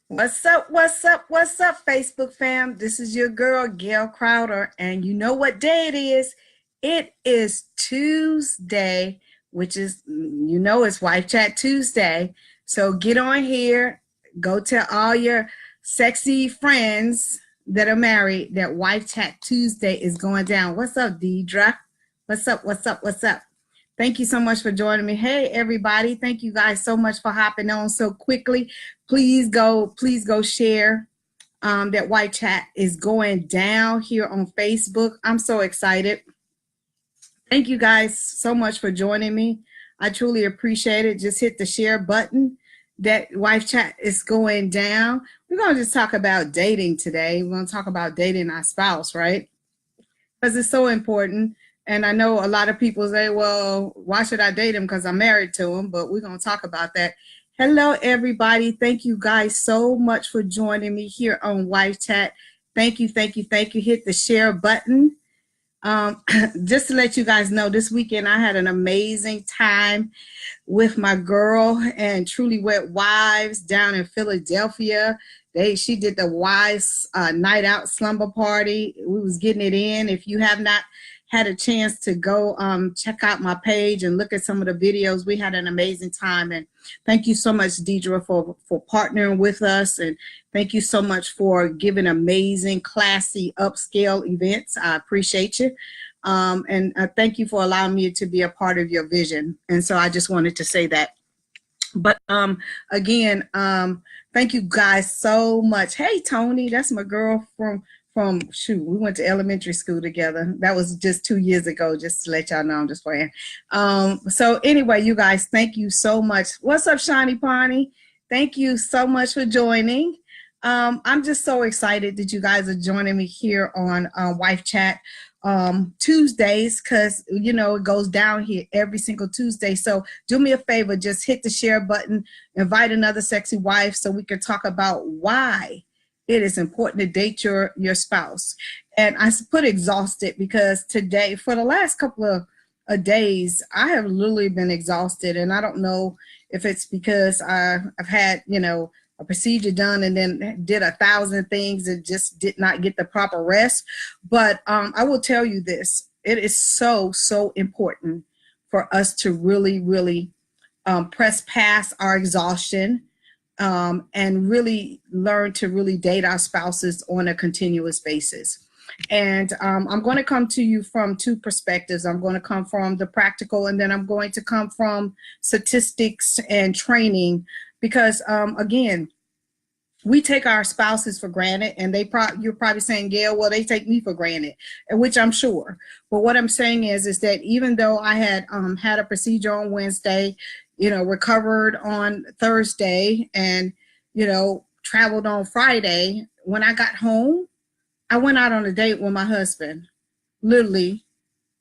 What's up? What's up? What's up, Facebook fam? This is your girl, Gail Crowder, and you know what day it is? It is Tuesday, which is, it's Wife Chat Tuesday. So get on here, go tell all your sexy friends that are married that Wife Chat Tuesday is going down. What's up, Deidre? What's up? What's up? What's up? Thank you so much for joining me. Hey, everybody. Thank you guys so much for hopping on so quickly. Please go share. That White Chat is going down here on Facebook. I'm so excited. Thank you guys so much for joining me. I truly appreciate it. Just hit the share button. That Wife Chat is going down. We're going to just talk about dating today. We're going to talk about dating our spouse, right? Because it's so important. And I know a lot of people say, well, why should I date him? Because I'm married to him. But we're going to talk about that. Hello, everybody. Thank you guys so much for joining me here on Wife Chat. Thank you, thank you, thank you. Hit the share button. Just to let you guys know, this weekend I had an amazing time with my girl and Truly Wet Wives down in Philadelphia. She did the Wives Night Out Slumber Party. We was getting it in. If you have not had a chance to go check out my page and look at some of the videos, we had an amazing time. And thank you so much, Deidre, for partnering with us. And thank you so much for giving amazing, classy, upscale events. I appreciate you. And thank you for allowing me to be a part of your vision. And so I just wanted to say that. But again, thank you guys so much. Hey, Tony, that's my girl from shoot, we went to elementary school together. That was just 2 years ago, just to let y'all know. I'm just playing. So anyway, you guys, thank you so much. What's up, Shani Pani? Thank you so much for joining. I'm just so excited that you guys are joining me here on Wife Chat Tuesdays, because it goes down here every single Tuesday. So do me a favor, just hit the share button, invite another sexy wife so we can talk about why it is important to date your spouse. And I put exhausted because today, for the last couple of days, I have literally been exhausted. And I don't know if it's because I've had, a procedure done and then did 1,000 things and just did not get the proper rest. But I will tell you this, it is so, so important for us to really, really press past our exhaustion and really learn to really date our spouses on a continuous basis. And I'm going to come to you from two perspectives. I'm going to come from the practical, and then I'm going to come from statistics and training, because again, we take our spouses for granted, and you're probably saying, Gail, well, they take me for granted, which I'm sure. But what I'm saying is that even though I had had a procedure on Wednesday, recovered on Thursday, and, traveled on Friday, when I got home, I went out on a date with my husband. Literally,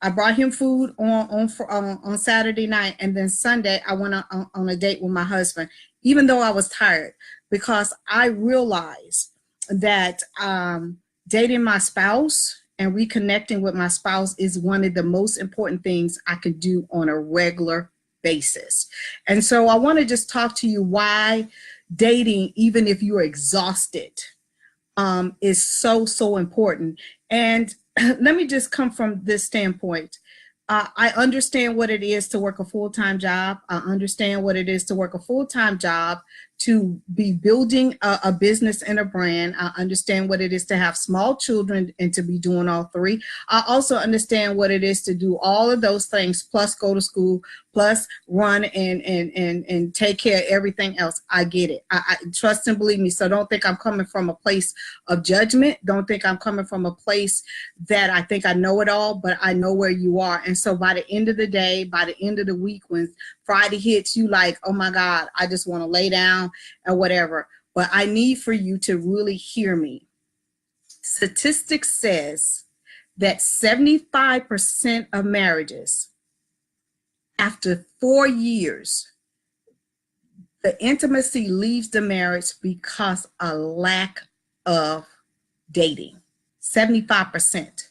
I brought him food on Saturday night, and then Sunday I went on a date with my husband, even though I was tired, because I realized that dating my spouse and reconnecting with my spouse is one of the most important things I could do on a regular basis. And so I want to just talk to you why dating, even if you're exhausted, is so, so important. And let me just come from this standpoint. I understand what it is to work a full-time job. I understand what it is to work a full-time job, to be building a business and a brand. I understand what it is to have small children and to be doing all three. I also understand what it is to do all of those things, plus go to school, plus run and take care of everything else. I get it. I trust and believe me. So don't think I'm coming from a place of judgment. Don't think I'm coming from a place that I think I know it all, but I know where you are. And so by the end of the day, by the end of the week, when Friday hits, you like, oh my God, I just want to lay down or whatever. But I need for you to really hear me. Statistics says that 75% of marriages, after 4 years, the intimacy leaves the marriage because of lack of dating. 75%.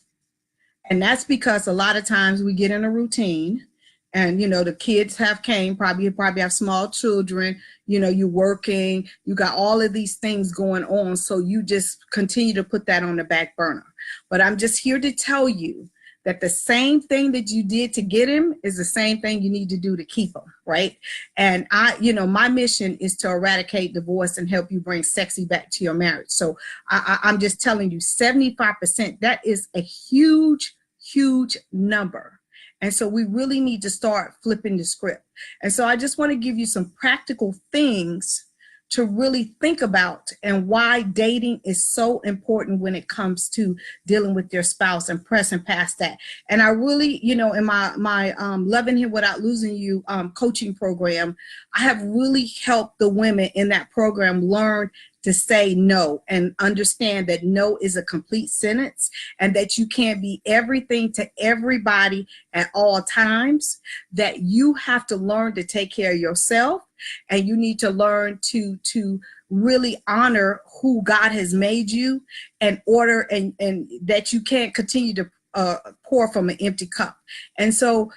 And that's because a lot of times we get in a routine. And, you know, the kids have came, you probably have small children, you know, you're working, you got all of these things going on. So you just continue to put that on the back burner. But I'm just here to tell you that the same thing that you did to get him is the same thing you need to do to keep him, right? And you know, my mission is to eradicate divorce and help you bring sexy back to your marriage. So I'm just telling you, 75%, that is a huge, huge number. And so we really need to start flipping the script. And so I just want to give you some practical things to really think about and why dating is so important when it comes to dealing with your spouse and pressing past that. And I really, you know, in my Loving Him Without Losing You coaching program, I have really helped the women in that program learn to say no and understand that no is a complete sentence and that you can't be everything to everybody at all times, that you have to learn to take care of yourself, and you need to learn to really honor who God has made you in order, and that you can't continue to pour from an empty cup. And so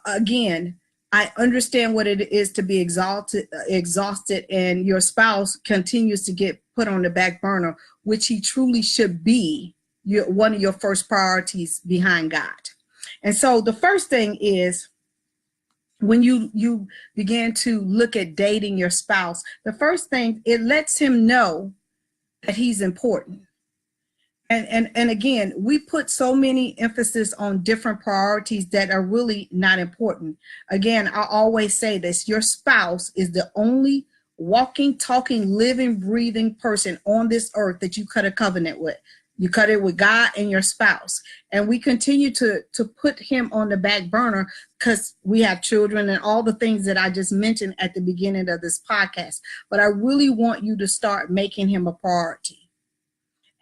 again, I understand what it is to be exhausted, and your spouse continues to get put on the back burner, which he truly should be one of your first priorities behind God. And so the first thing is, when you begin to look at dating your spouse, the first thing, it lets him know that he's important. And again, we put so many emphasis on different priorities that are really not important. Again, I always say this: your spouse is the only walking, talking, living, breathing person on this earth that you cut a covenant with. You cut it with God and your spouse. And we continue to put him on the back burner because we have children and all the things that I just mentioned at the beginning of this podcast. But I really want you to start making him a priority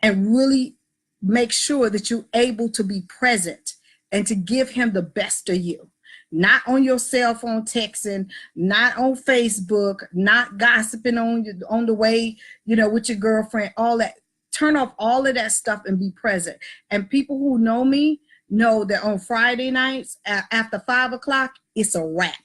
and really make sure that you're able to be present and to give him the best of you. Not on your cell phone texting, not on Facebook, not gossiping on the way, you know, with your girlfriend, all that. Turn off all of that stuff and be present. And people who know me know that on Friday nights after 5 o'clock, it's a wrap.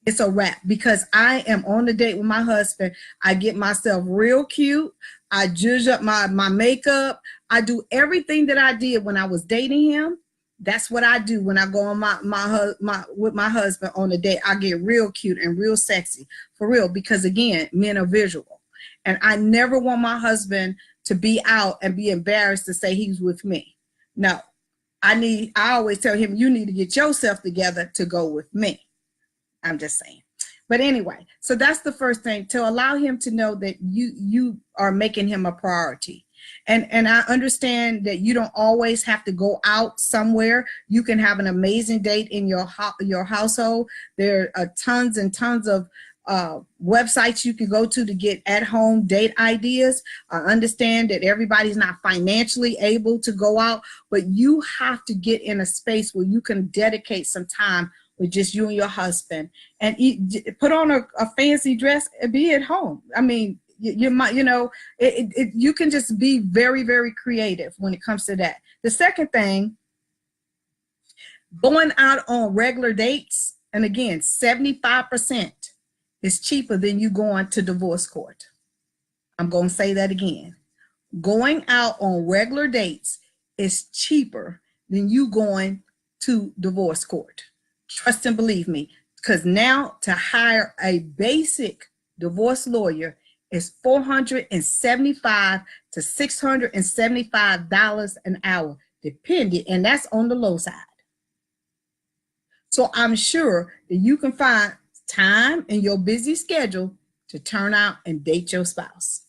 It's a wrap, because I am on the date with my husband. I get myself real cute. I zhuzh up my makeup. I do everything that I did when I was dating him. That's what I do when I go on with my husband on a date. I get real cute and real sexy, for real, because again, men are visual. And I never want my husband to be out and be embarrassed to say he's with me. No, I always tell him, you need to get yourself together to go with me. I'm just saying. But anyway, so that's the first thing, to allow him to know that you are making him a priority. And I understand that you don't always have to go out somewhere. You can have an amazing date in your household. There are tons and tons of websites you can go to get at-home date ideas. I understand that everybody's not financially able to go out, but you have to get in a space where you can dedicate some time with just you and your husband, and put on a fancy dress and be at home. I mean, you might, you know, you can just be very, very creative when it comes to that. The second thing, going out on regular dates, and again, 75% is cheaper than you going to divorce court. I'm going to say that again. Going out on regular dates is cheaper than you going to divorce court. Trust and believe me, because now to hire a basic divorce lawyer is $475 to $675 an hour, depending, and that's on the low side. So I'm sure that you can find time in your busy schedule to turn out and date your spouse.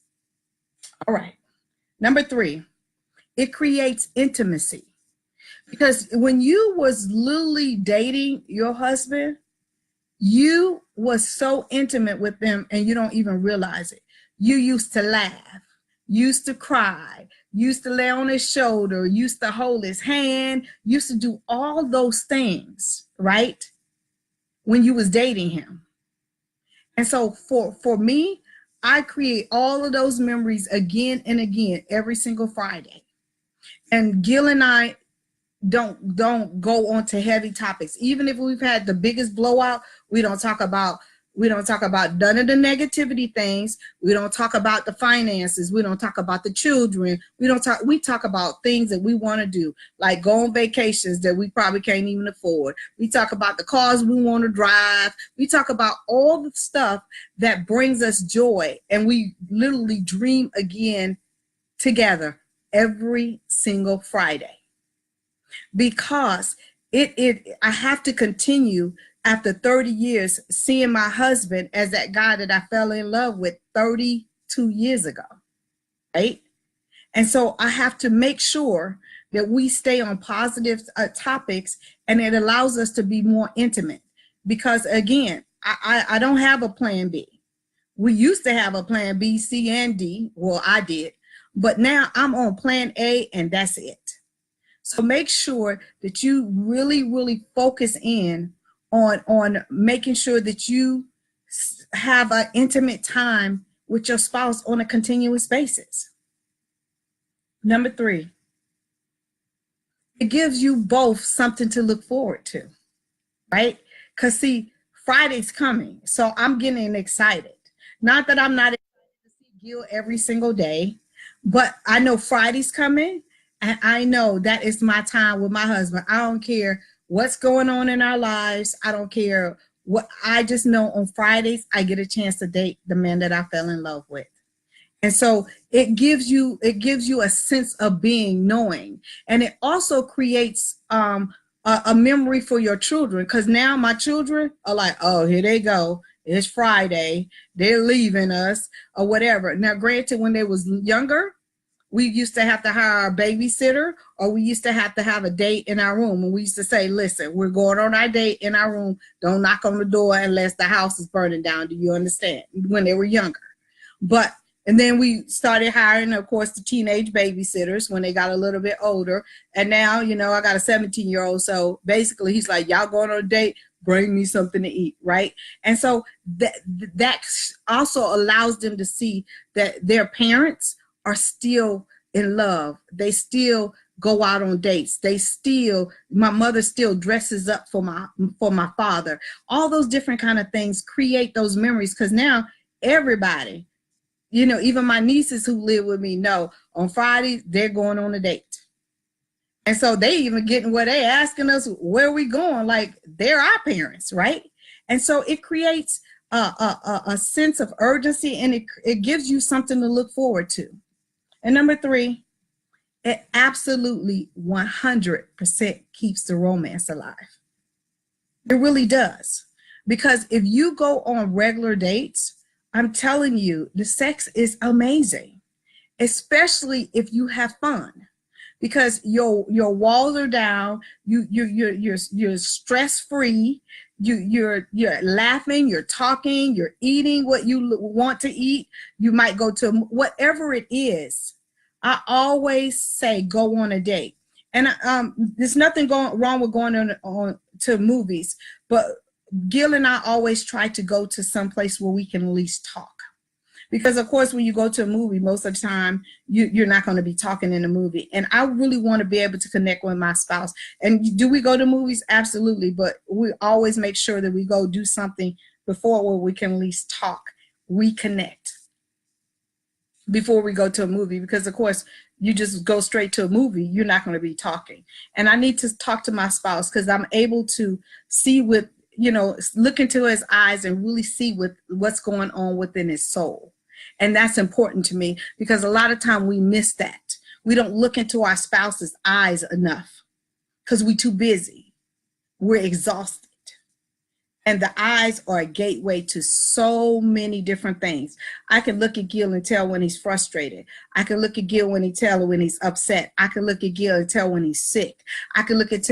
All right. Number 3, it creates intimacy. Because when you was literally dating your husband, you was so intimate with them and you don't even realize it. You used to laugh, used to cry, used to lay on his shoulder, used to hold his hand, used to do all those things, right? When you was dating him. And so for me, I create all of those memories again and again every single Friday. And Gail and I, don't go on to heavy topics. Even if we've had the biggest blowout, we don't talk about none of the negativity things. We don't talk about the finances. We don't talk about the children. We talk about things that we want to do, like go on vacations that we probably can't even afford. We talk about the cars we want to drive. We talk about all the stuff that brings us joy, and we literally dream again together every single Friday, because I have to continue after 30 years seeing my husband as that guy that I fell in love with 32 years ago, right? And so I have to make sure that we stay on positive topics, and it allows us to be more intimate, because again, I don't have a plan B. We used to have a plan B, C, and D. Well, I did, but now I'm on plan A, and that's it. So make sure that you really, really focus in on making sure that you have an intimate time with your spouse on a continuous basis. Number 3, it gives you both something to look forward to, right? Because see, Friday's coming, so I'm getting excited. Not that I'm not excited to see Gail every single day, but I know Friday's coming, and I know that is my time with my husband. I don't care what's going on in our lives. I don't care what. I just know on Fridays I get a chance to date the man that I fell in love with. And so it gives you a sense of being, knowing, and it also creates a memory for your children, because now my children are like, oh, here they go. It's Friday. They're leaving us or whatever. Now, granted, when they was younger, we used to have to hire a babysitter, or we used to have a date in our room. And we used to say, listen, we're going on our date in our room. Don't knock on the door unless the house is burning down. Do you understand? When they were younger. And then we started hiring, of course, the teenage babysitters when they got a little bit older. And now, I got a 17-year-old. So basically he's like, y'all going on a date, bring me something to eat, right? And so that also allows them to see that their parents are still in love. They still go out on dates. My mother still dresses up for my father. All those different kind of things create those memories, because now everybody, even my nieces who live with me know on Fridays they're going on a date. And so they even getting where they asking us where we going, like they're our parents, right? And so it creates a sense of urgency, and it gives you something to look forward to. And number 3, it absolutely 100% keeps the romance alive. It really does. Because if you go on regular dates, I'm telling you, the sex is amazing, especially if you have fun, because your walls are down, you're stress-free, you're laughing, you're talking, you're eating what you want to eat. You might go to whatever it is. I always say go on a date, and there's nothing wrong with going on to movies, but Gail and I always try to go to some place where we can at least talk. Because of course, when you go to a movie, most of the time you're not going to be talking in a movie. And I really want to be able to connect with my spouse. And do we go to movies? Absolutely. But we always make sure that we go do something before where we can at least talk, reconnect before we go to a movie. Because of course, you just go straight to a movie, you're not going to be talking. And I need to talk to my spouse, because I'm able to see with, look into his eyes and really see what's going on within his soul. And that's important to me, because a lot of time we miss that. We don't look into our spouse's eyes enough because we're too busy. We're exhausted. And the eyes are a gateway to so many different things. I can look at Gail and tell when he's frustrated. I can look at Gail when he's upset. I can look at Gail and tell when he's sick. I can look at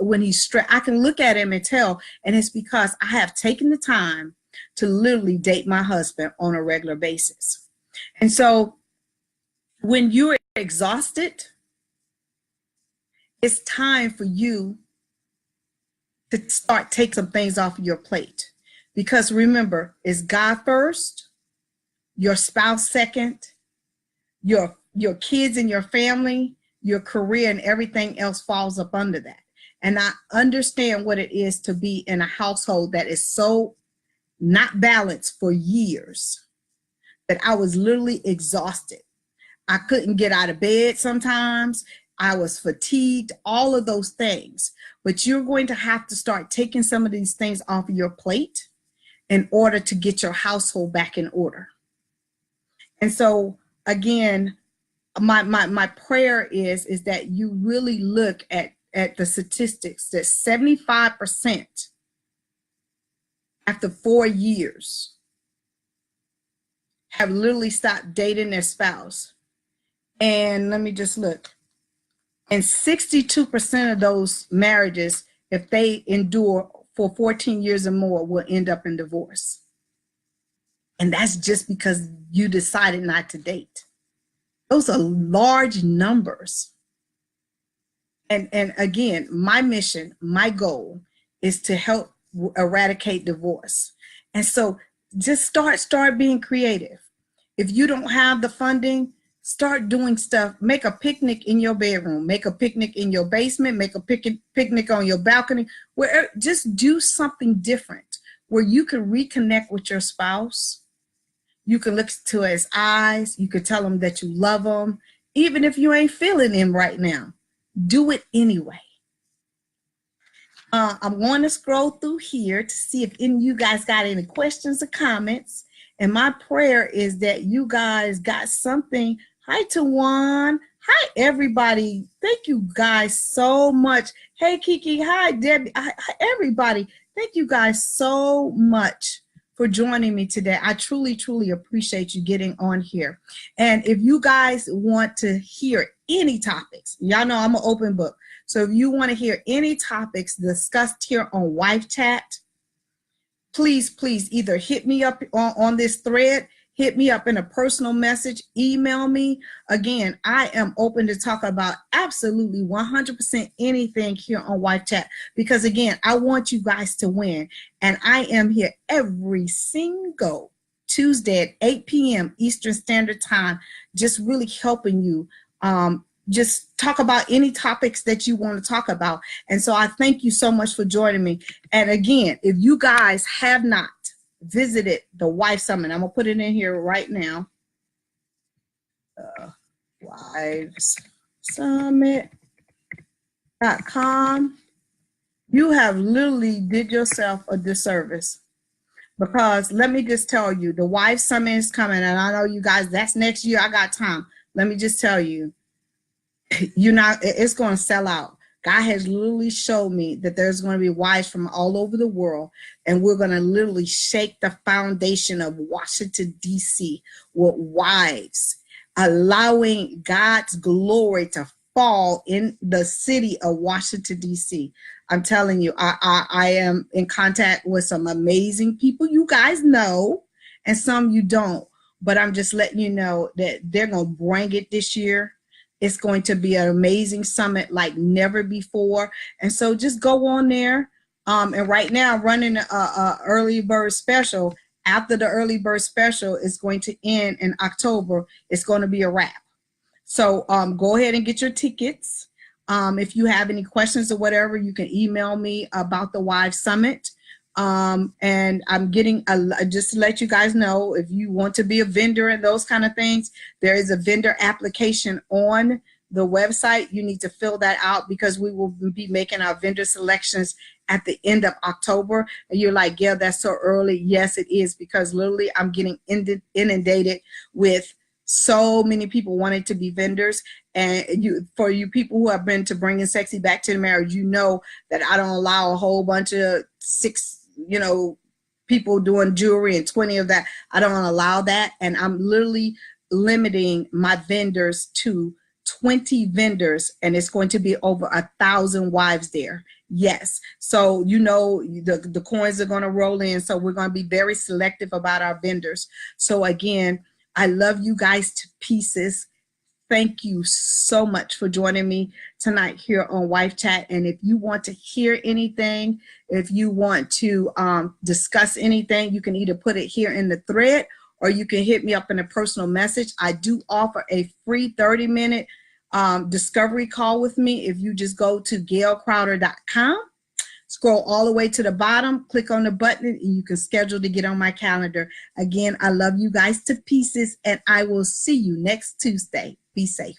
when he's stressed. I can look at him and tell, and it's because I have taken the time to literally date my husband on a regular basis. And so when you're exhausted, it's time for you to start take some things off of your plate. Because remember, it's God first, your spouse second, your kids and your family, your career and everything else falls up under that. And I understand what it is to be in a household that is so not balanced for years that I was literally exhausted. I couldn't get out of bed sometimes. I was fatigued, all of those things. But you're going to have to start taking some of these things off of your plate in order to get your household back in order. And so again, my prayer is that you really look at the statistics that 75% after 4 years have literally stopped dating their spouse. And let me just look. And 62% of those marriages, if they endure for 14 years or more, will end up in divorce. And that's just because you decided not to date. Those are large numbers. And again, my mission, my goal is to help eradicate divorce. And so just start being creative. If you don't have the funding, start doing stuff. Make a picnic in your bedroom, make a picnic in your basement, make a picnic on your balcony, where just do something different where you can reconnect with your spouse. You can look to his eyes. You can tell him that you love him, even if you ain't feeling him right now. Do it anyway. I'm going to scroll through here to see if any of you guys got any questions or comments. And my prayer is that you guys got something. Hi, Tawan. Hi, everybody. Thank you guys so much. Hey, Kiki. Hi, Debbie. Hi, everybody. Thank you guys so much for joining me today. I truly, truly appreciate you getting on here. And if you guys want to hear any topics, y'all know I'm an open book. So if you want to hear any topics discussed here on Wife Chat, please either hit me up on this thread, hit me up in a personal message, email me. Again, I am open to talk about absolutely 100% anything here on Wife Chat, because again, I want you guys to win. And I am here every single Tuesday at 8 p.m. Eastern Standard Time, just really helping you just talk about any topics that you want to talk about. And so I thank you so much for joining me. And again, if you guys have not visited the Wife Summit, I'm going to put it in here right now. WivesSummit.com. You have literally did yourself a disservice, because let me just tell you, the Wife Summit is coming, and I know you guys, that's next year. I got time. Let me just tell you, it's going to sell out. God has literally showed me that there's going to be wives from all over the world, and we're going to literally shake the foundation of Washington, D.C. with wives, allowing God's glory to fall in the city of Washington, D.C. I'm telling you, I am in contact with some amazing people you guys know, and some you don't, but I'm just letting you know that they're going to bring it this year. It's going to be an amazing summit like never before. And so just go on there. And right now, running a early bird special. After the early bird special is going to end in October, it's going to be a wrap. So go ahead and get your tickets. If you have any questions or whatever, you can email me about the Wives Summit. And I'm getting just to let you guys know, if you want to be a vendor and those kind of things, there is a vendor application on the website. You need to fill that out, because we will be making our vendor selections at the end of October. And you're like, Gail, that's so early. Yes, it is, because literally I'm getting inundated with so many people wanting to be vendors. And for you people who have been to Bringing Sexy Back to the Marriage, you know that I don't allow a whole bunch of people doing jewelry and 20 of that. I don't allow that. And I'm literally limiting my vendors to 20 vendors, and it's going to be over 1,000 wives there. Yes. So, the coins are going to roll in. So we're going to be very selective about our vendors. So again, I love you guys to pieces. Thank you so much for joining me tonight here on Wife Chat. And if you want to hear anything, if you want to discuss anything, you can either put it here in the thread, or you can hit me up in a personal message. I do offer a free 30-minute discovery call with me if you just go to gailcrowder.com. Scroll all the way to the bottom, click on the button, and you can schedule to get on my calendar. Again, I love you guys to pieces, and I will see you next Tuesday. Be safe.